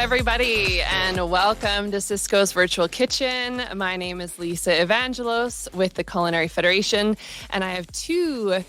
everybody, and welcome to Cisco's Virtual Kitchen. My name is Lisa Evangelos with the Culinary Federation, and I have two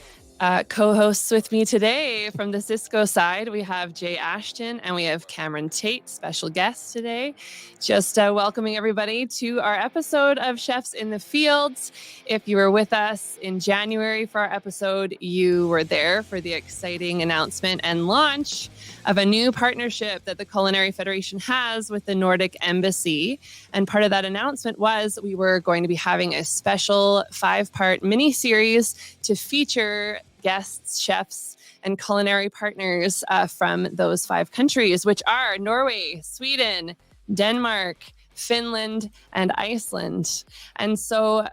co-hosts with me today. From the Cisco side, we have Jay Ashton and we have Cameron Tate, special guests today. Just welcoming everybody to our episode of Chefs in the Fields. If you were with us in January for our episode, you were there for the exciting announcement and launch of a new partnership that the Culinary Federation has with the Nordic Embassy. And part of that announcement was we were going to be having a special 5-part mini-series to feature guests, chefs, and culinary partners from those 5 countries, which are Norway, Sweden, Denmark, Finland, and Iceland. And so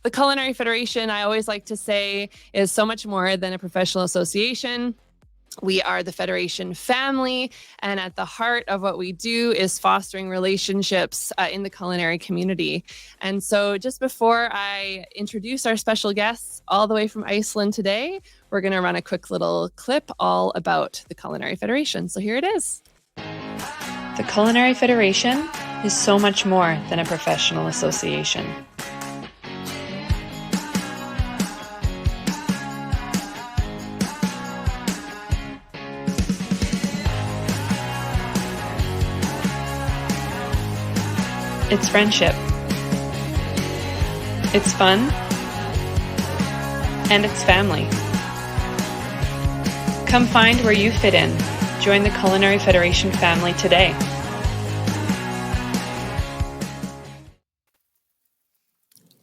the Culinary Federation, I always like to say, is so much more than a professional association. We are the Federation family, and at the heart of what we do is fostering relationships in the culinary community. And so just before I introduce our special guests all the way from Iceland today, we're going to run a quick little clip all about the Culinary Federation. So here it is. The Culinary Federation is so much more than a professional association. It's friendship. It's fun. And it's family. Come find where you fit in. Join the Culinary Federation family today.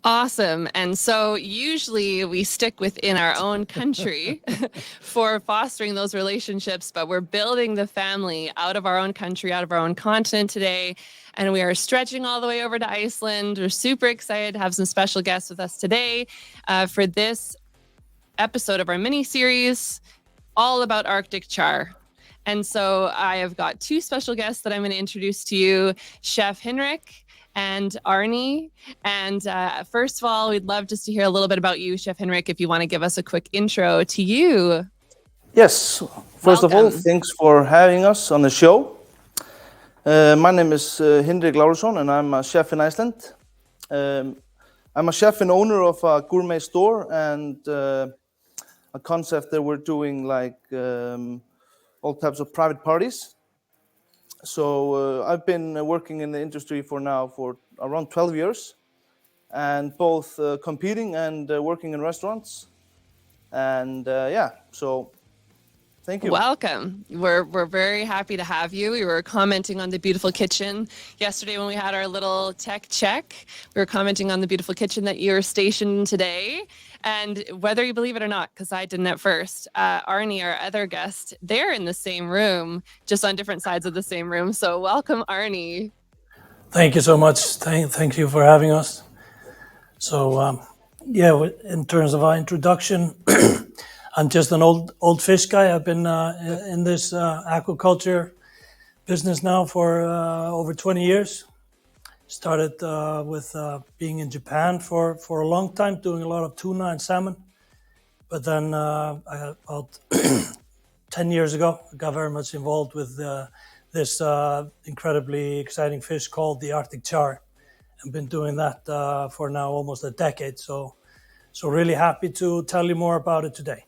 Awesome. And so usually we stick within our own country for fostering those relationships, but we're building the family out of our own country, out of our own continent today. And we are stretching all the way over to Iceland. We're super excited to have some special guests with us today for this episode of our mini-series all about Arctic Char. And so I have got 2 special guests that I'm going to introduce to you, Chef Henrik and Arnie. And first of all, we'd love just to hear a little bit about you, Chef Henrik, if you want to give us a quick intro to you. Yes. First of all, thanks for having us on the show. My name is Henrik Lárusson, and I'm a chef in Iceland. I'm a chef and owner of a gourmet store and a concept that we're doing like all types of private parties. So I've been working in the industry for around 12 years, and both competing and working in restaurants. And so thank you. Welcome. We're very happy to have you. We were commenting on the beautiful kitchen yesterday when we had our little tech check. We were commenting on the beautiful kitchen that you're stationed in today. And whether you believe it or not, because I didn't at first, Arnie, our other guest, they're in the same room, just on different sides of the same room. So welcome, Arnie. Thank you so much. Thank you for having us. So, in terms of our introduction, I'm just an old fish guy. I've been in this aquaculture business now for over 20 years. Started with being in Japan for a long time, doing a lot of tuna and salmon. But then about 10 years ago, I got very much involved with this incredibly exciting fish called the Arctic Char. I've been doing that for now almost a decade. So really happy to tell you more about it today.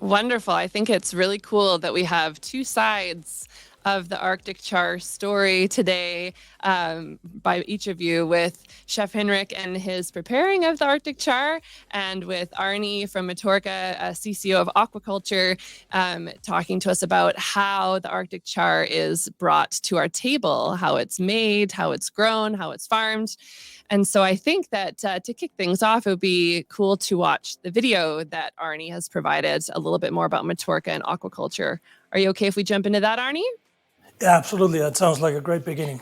Wonderful. I think it's really cool that we have 2 sides of the Arctic Char story today by each of you, with Chef Henrik and his preparing of the Arctic Char, and with Arnie from Matorka, CCO of Aquaculture, talking to us about how the Arctic Char is brought to our table, how it's made, how it's grown, how it's farmed. And so I think that to kick things off, it would be cool to watch the video that Arnie has provided a little bit more about Matorka and aquaculture. Are you okay if we jump into that, Arnie? Yeah, absolutely. That sounds like a great beginning.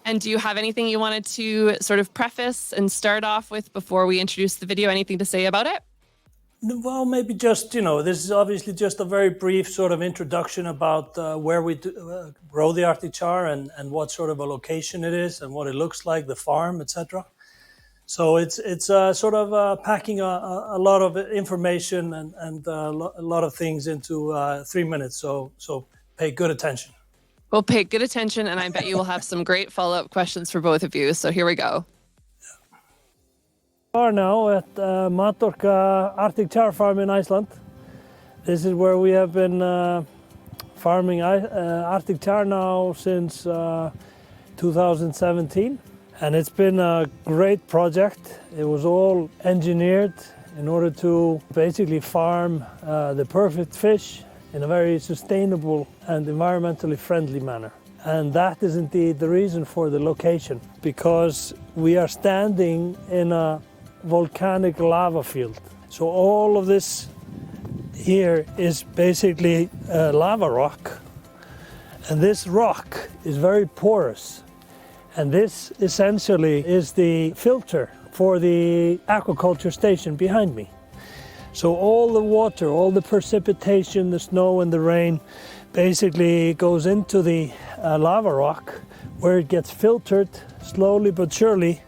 And do you have anything you wanted to sort of preface and start off with before we introduce the video? Anything to say about it? Well, maybe just, this is obviously just a very brief sort of introduction about where we grow the Arctic Char and what sort of a location it is and what it looks like, the farm, etc. So it's sort of packing a lot of information and a lot of things into 3 minutes. So pay good attention. Well, pay good attention, and I bet you will have some great follow-up questions for both of you. So here we go. We are now at Matorka Arctic Char farm in Iceland. This is where we have been farming Arctic Char now since 2017. And it's been a great project. It was all engineered in order to basically farm the perfect fish in a very sustainable and environmentally friendly manner. And that is indeed the reason for the location, because we are standing in a volcanic lava field. So all of this here is basically lava rock. And this rock is very porous. And this essentially is the filter for the aquaculture station behind me. So all the water, all the precipitation, the snow and the rain basically goes into the lava rock, where it gets filtered slowly but surely,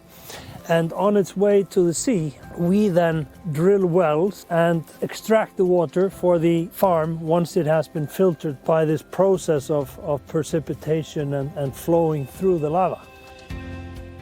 and on its way to the sea we then drill wells and extract the water for the farm once it has been filtered by this process of precipitation and flowing through the lava.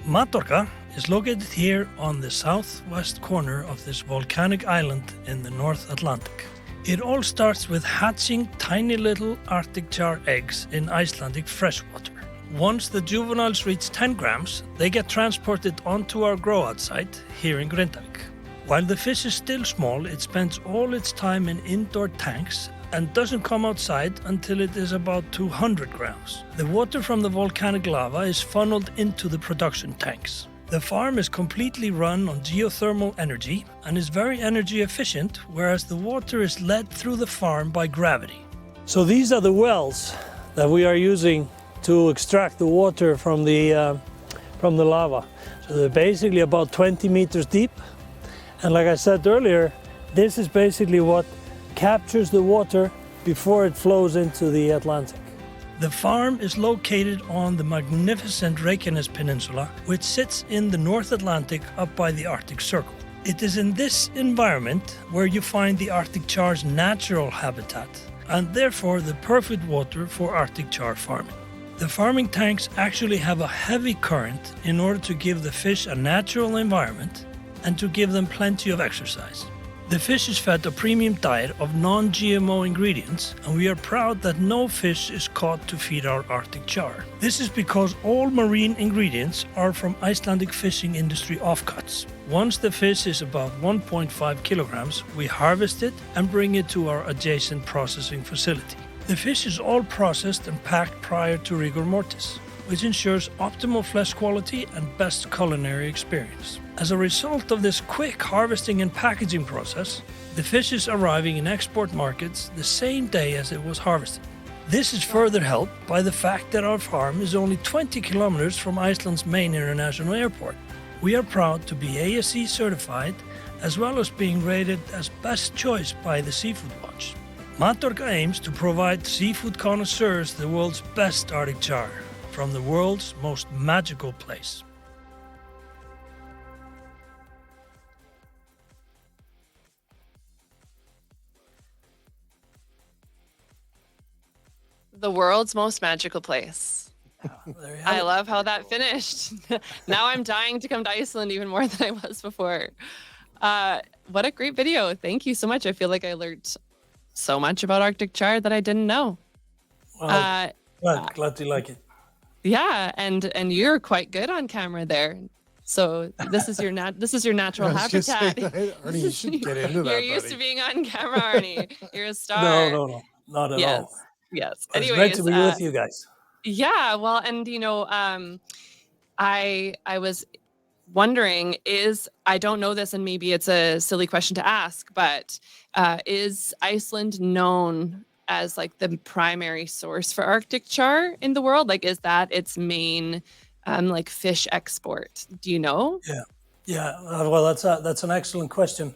Matorka is located here on the southwest corner of this volcanic island in the North Atlantic. It all starts with hatching tiny little Arctic char eggs in Icelandic freshwater. Once the juveniles reach 10 grams, they get transported onto our grow-out site here in Grindavík. While the fish is still small, it spends all its time in indoor tanks and doesn't come outside until it is about 200 grams. The water from the volcanic lava is funneled into the production tanks. The farm is completely run on geothermal energy and is very energy efficient, whereas the water is led through the farm by gravity. So these are the wells that we are using to extract the water from the lava. So they're basically about 20 meters deep. And like I said earlier, this is basically what captures the water before it flows into the Atlantic. The farm is located on the magnificent Reykjanes Peninsula, which sits in the North Atlantic up by the Arctic Circle. It is in this environment where you find the Arctic char's natural habitat, and therefore the perfect water for Arctic char farming. The farming tanks actually have a heavy current in order to give the fish a natural environment and to give them plenty of exercise. The fish is fed a premium diet of non-GMO ingredients, and we are proud that no fish is caught to feed our Arctic char. This is because all marine ingredients are from Icelandic fishing industry offcuts. Once the fish is about 1.5 kilograms, we harvest it and bring it to our adjacent processing facility. The fish is all processed and packed prior to rigor mortis, which ensures optimal flesh quality and best culinary experience. As a result of this quick harvesting and packaging process, the fish is arriving in export markets the same day as it was harvested. This is further helped by the fact that our farm is only 20 kilometers from Iceland's main international airport. We are proud to be ASC certified, as well as being rated as best choice by the Seafood Watch. Matorka aims to provide seafood connoisseurs the world's best Arctic char from the world's most magical place. The world's most magical place. I love how that finished. Now I'm dying to come to Iceland even more than I was before. What a great video. Thank you so much. I feel like I learned so much about Arctic char that I didn't know. Well, glad you like it. Yeah, and you're quite good on camera there. So this is your natural habitat. Arnie, you should get into that. You're used to being on camera, Arnie. You're a star. No, not at all. Yes. It's great to be with you guys. Yeah, well, and I was wondering, I don't know this, and maybe it's a silly question to ask, but is Iceland known as like the primary source for Arctic char in the world? Like, is that its main like fish export? Do you know? Yeah. Well, that's an excellent question,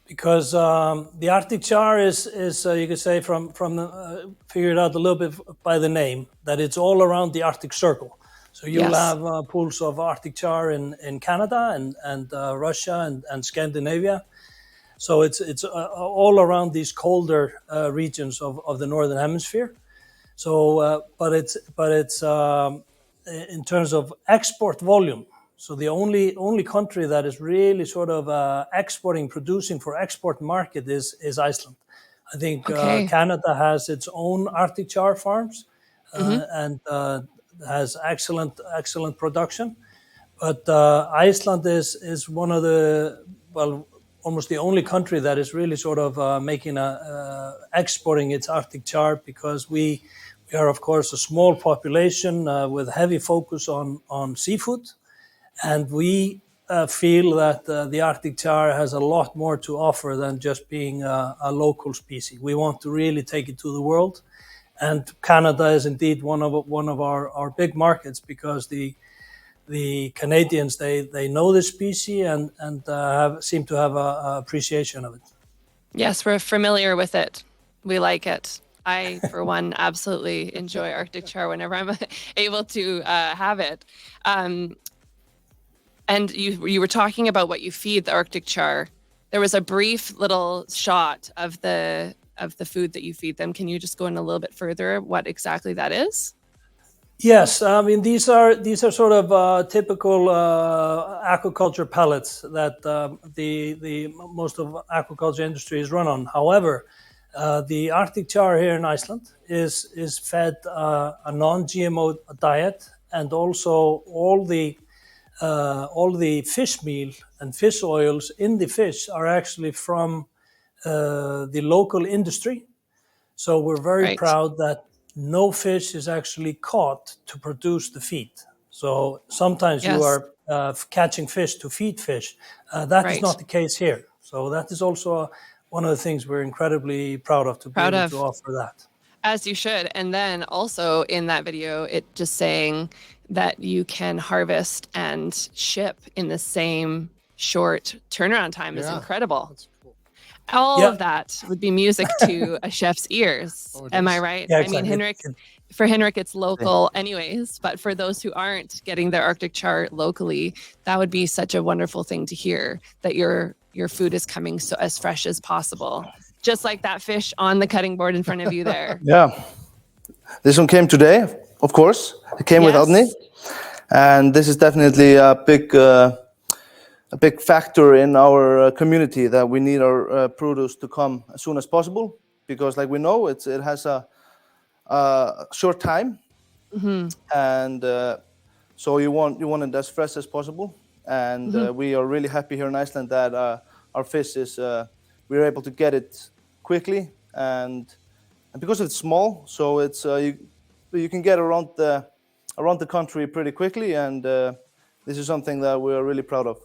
because the Arctic char is you could say from figured out a little bit by the name that it's all around the Arctic Circle. So you'll have pools of Arctic char in Canada and Russia and Scandinavia. So it's all around these colder regions of the Northern Hemisphere. So, but it's in terms of export volume. So the only country that is really sort of producing for export market is Iceland. I think Okay. Canada has its own Arctic Char farms Mm-hmm. and has excellent production. But Iceland is one of almost the only country that is really sort of exporting its Arctic Char, because we are, of course, a small population with heavy focus on seafood. And we feel that the Arctic Char has a lot more to offer than just being a local species. We want to really take it to the world. And Canada is indeed one of our big markets, because the Canadians, they know this species and seem to have a appreciation of it. Yes, we're familiar with it. We like it. I, for one, absolutely enjoy Arctic Char whenever I'm able to have it. And you were talking about what you feed the Arctic Char. There was a brief little shot of the food that you feed them. Can you just go in a little bit further what exactly that is? Yes, I mean these are sort of typical aquaculture pellets that the most of aquaculture industry is run on. However, the Arctic Char here in Iceland is fed a non-GMO diet, and also all the fish meal and fish oils in the fish are actually from the local industry. So we're very proud that no fish is actually caught to produce the feed. So sometimes you are catching fish to feed fish. That is not the case here. So that is also one of the things we're incredibly proud of, to be able to offer that. As you should. And then also in that video, it just saying that you can harvest and ship in the same short turnaround time is incredible. That's cool. All of that would be music to a chef's ears. Am I right? Yeah, exactly. I mean, for Henrik, it's local anyways, but for those who aren't getting their Arctic Char locally, that would be such a wonderful thing to hear, that your food is coming so as fresh as possible. Just like that fish on the cutting board in front of you there. Yeah. This one came today, of course. It came without me. And this is definitely a big factor in our community, that we need our produce to come as soon as possible, because like we know, it has a short time. Mm-hmm. And so you want it as fresh as possible. And we are really happy here in Iceland that our fish is, we're able to get it quickly, and because it's small, so it's you can get around the country pretty quickly, and this is something that we are really proud of.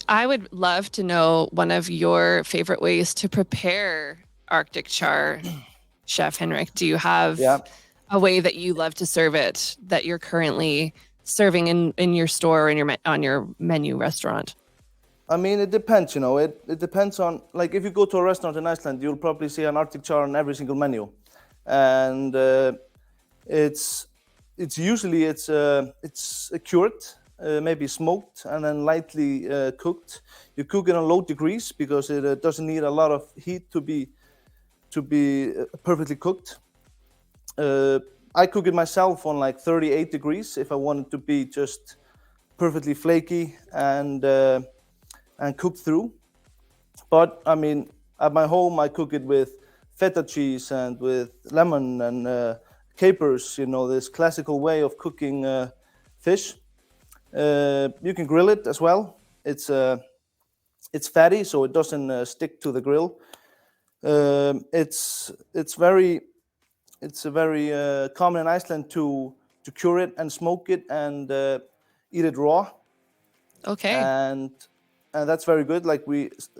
I would love to know one of your favorite ways to prepare Arctic Char, Chef Henrik. Do you have a way that you love to serve it that you're currently serving in your store or on your menu restaurant? I mean, it depends, it depends on, like, if you go to a restaurant in Iceland, you'll probably see an Arctic Char on every single menu. And it's usually cured, maybe smoked, and then lightly cooked. You cook it on low degrees because it doesn't need a lot of heat to be perfectly cooked. I cook it myself on like 38 degrees if I want it to be just perfectly flaky and cooked through. But I mean, at my home, I cook it with feta cheese and with lemon and capers, this classical way of cooking fish. You can grill it as well. It's fatty, so it doesn't stick to the grill. It's very common in Iceland to cure it and smoke it and eat it raw. Okay. And that's very good,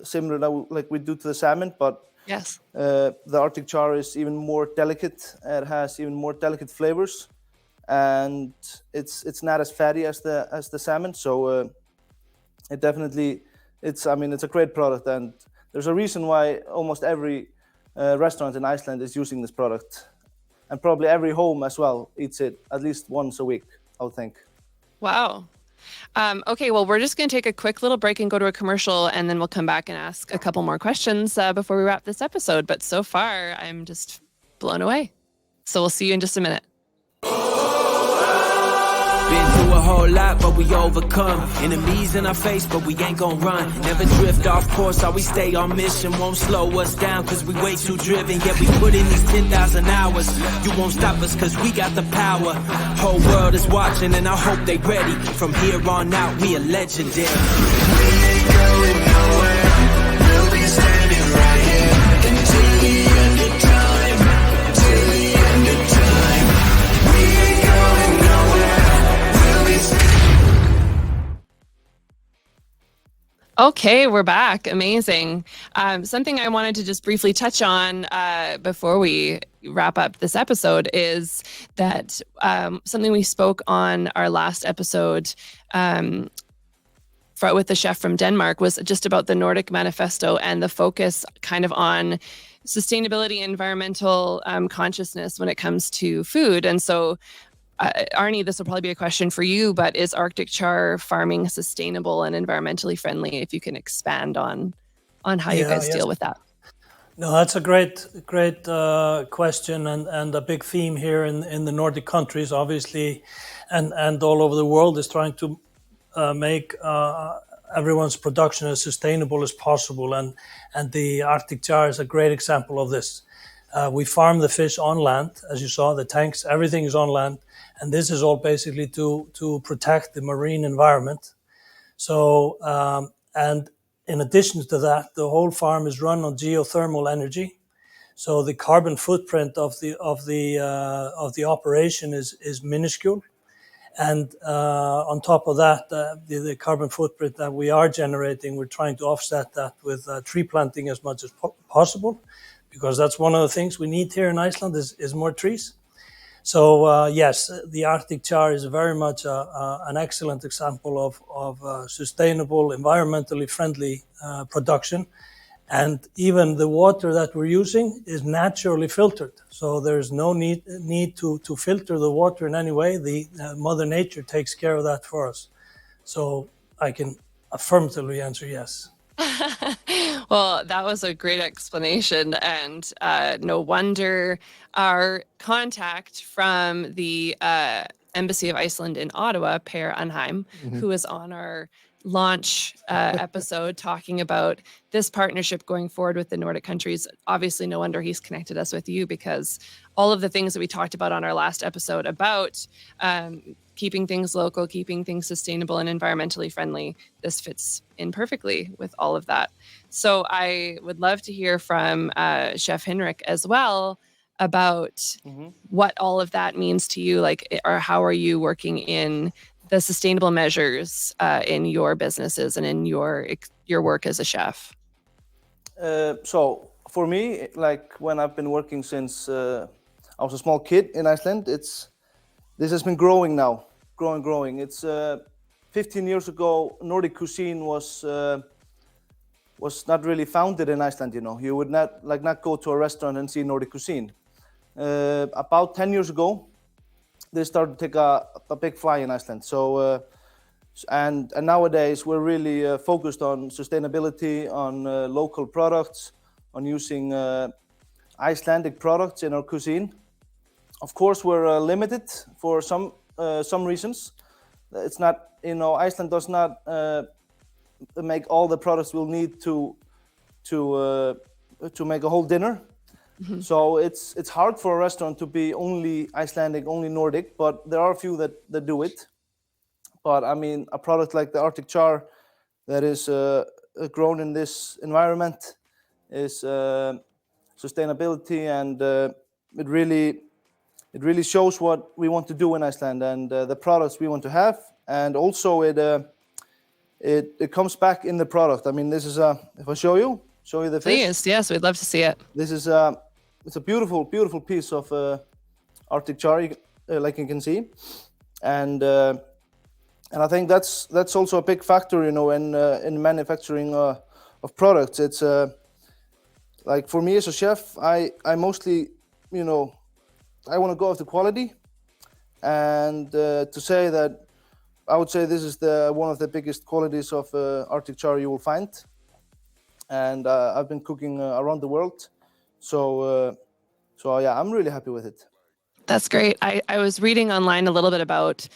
similar like we do to the salmon, but yes, the Arctic Char is even more delicate. It has even more delicate flavors, and it's not as fatty as the salmon. So it definitely it's a great product, and there's a reason why almost every restaurant in Iceland is using this product, and probably every home as well eats it at least once a week, I would think. Wow. Okay, well, we're just going to take a quick little break and go to a commercial, and then we'll come back and ask a couple more questions before we wrap this episode. But so far, I'm just blown away. So we'll see you in just a minute. Been through a whole lot, but we overcome. Enemies in our face, but we ain't gon' run. Never drift off course, always stay on mission. Won't slow us down, cause we way too driven. Yet we put in these 10,000 hours. You won't stop us, cause we got the power. Whole world is watching, and I hope they ready. From here on out, we are legendary. We ain't going nowhere. We'll be standing right here until the end of time. Till the end of time. We ain't going nowhere. Okay, we're back. Amazing. Something I wanted to just briefly touch on before we wrap up this episode is that something we spoke on our last episode with the chef from Denmark was just about the Nordic Manifesto and the focus kind of on sustainability, environmental consciousness when it comes to food. And so Arnie, this will probably be a question for you, but is Arctic Char farming sustainable and environmentally friendly? If you can expand on how you guys deal with that. No, that's a great question and a big theme here in the Nordic countries, obviously, and all over the world is trying to make everyone's production as sustainable as possible. And the Arctic Char is a great example of this. We farm the fish on land, as you saw, the tanks, everything is on land. And this is all basically to protect the marine environment. So, and in addition to that, the whole farm is run on geothermal energy. So the carbon footprint of the operation is minuscule. And on top of that, the carbon footprint that we are generating, we're trying to offset that with tree planting as much as possible, because that's one of the things we need here in Iceland is more trees. So yes, the Arctic Char is very much an excellent example of sustainable, environmentally friendly production. And even the water that we're using is naturally filtered. So there's no need to filter the water in any way. The Mother Nature takes care of that for us. So I can affirmatively answer yes. Well, that was a great explanation, and no wonder our contact from the Embassy of Iceland in Ottawa, Per Anheim, who is on our launch episode talking about this partnership going forward with the Nordic countries. Obviously, no wonder he's connected us with you, because all of the things that we talked about on our last episode about keeping things local, keeping things sustainable and environmentally friendly, this fits in perfectly with all of that. So I would love to hear from Chef Henrik as well about what all of that means to you, like, or how are you working in the sustainable measures in your businesses and in your work as a chef? So for me, like when I've been working since I was a small kid in Iceland, this has been growing now, growing. It's 15 years ago, Nordic cuisine was not really founded in Iceland. You know, you would not go to a restaurant and see Nordic cuisine. About 10 years ago, they started to take a big fly in Iceland. So, and nowadays we're really focused on sustainability, on local products, on using Icelandic products in our cuisine. Of course, we're limited for some reasons. It's not, Iceland does not make all the products we'll need to make a whole dinner. So it's hard for a restaurant to be only Icelandic, only Nordic, but there are a few that do it. But I mean, a product like the Arctic Char that is grown in this environment is sustainability, and it really shows what we want to do in Iceland and the products we want to have, and also it comes back in the product. I mean, this is if I show you the fish. Please, yes, we'd love to see it. This is it's a beautiful piece of Arctic Char, like you can see, and I think that's also a big factor, in manufacturing of products. It's like for me as a chef, I mostly, I want to go after quality, and to say that I would say this is one of the biggest qualities of Arctic Char you will find. And I've been cooking around the world, so yeah, I'm really happy with it. That's great. I was reading online a little bit about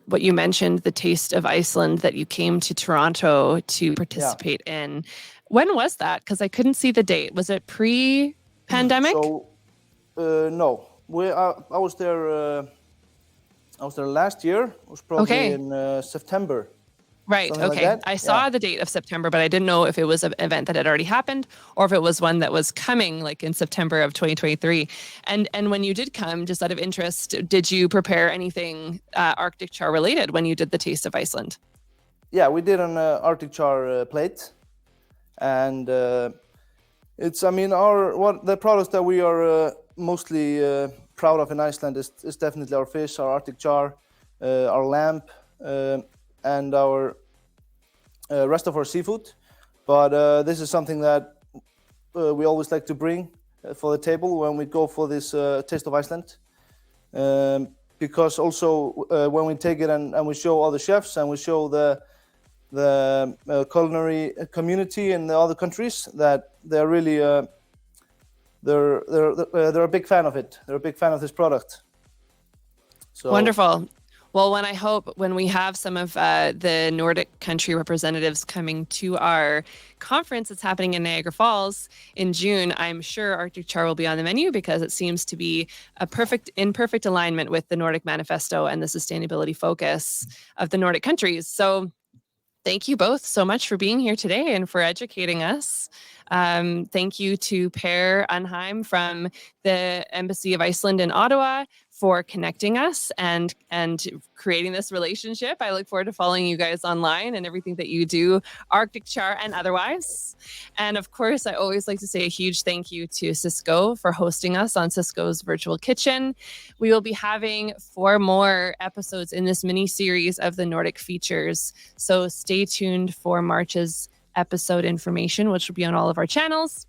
what you mentioned, the Taste of Iceland that you came to Toronto to participate in. When was that? Because I couldn't see the date. Was it pre-pandemic? So, no. I was there. I was there last year. It was probably in September. Right. Okay. Like I saw the date of September, but I didn't know if it was an event that had already happened or if it was one that was coming like in September of 2023. And when you did come, just out of interest, did you prepare anything Arctic Char related when you did the Taste of Iceland? Yeah, we did an Arctic Char plate. And it's, I mean, the products that we are mostly proud of in Iceland is definitely our fish, our Arctic Char, our lamb, and our rest of our seafood. But this is something that we always like to bring for the table when we go for this Taste of Iceland. Because also when we take it and we show other chefs and we show the culinary community in the other countries, that they're really they're a big fan of it. They're a big fan of this product. So wonderful. Well, when we have some of the Nordic country representatives coming to our conference that's happening in Niagara Falls in June, I'm sure Arctic Char will be on the menu because it seems to be in perfect alignment with the Nordic Manifesto and the sustainability focus of the Nordic countries. So thank you both so much for being here today and for educating us. Thank you to Per Unheim from the Embassy of Iceland in Ottawa for connecting us and creating this relationship. I look forward to following you guys online and everything that you do, Arctic Char and otherwise. And of course, I always like to say a huge thank you to Cisco for hosting us on Cisco's Virtual Kitchen. We will be having 4 more episodes in this mini series of the Nordic features. So stay tuned for March's episode information, which will be on all of our channels.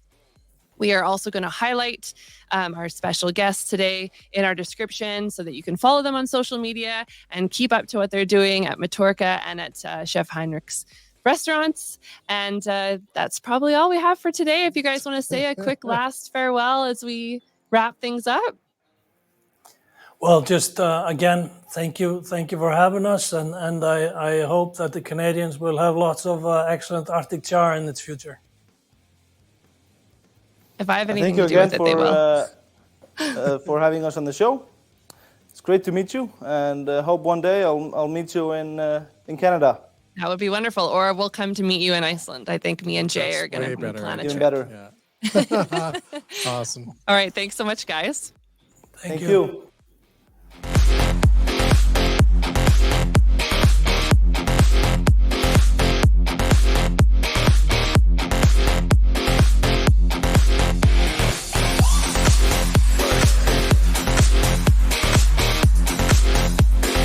We are also going to highlight our special guests today in our description so that you can follow them on social media and keep up to what they're doing at Matorka and at Chef Heinrich's restaurants. And that's probably all we have for today. If you guys want to say a quick last farewell as we wrap things up. Well, just again, thank you for having us, and I hope that the Canadians will have lots of excellent Arctic Char in its future. If I have anything to do with it, they will. For having us on the show. It's great to meet you, and hope one day I'll meet you in Canada. That would be wonderful. Or we'll come to meet you in Iceland. I think me and Jay are going to plan a trip. Even better. Yeah. Awesome. All right. Thanks so much, guys. Thank you.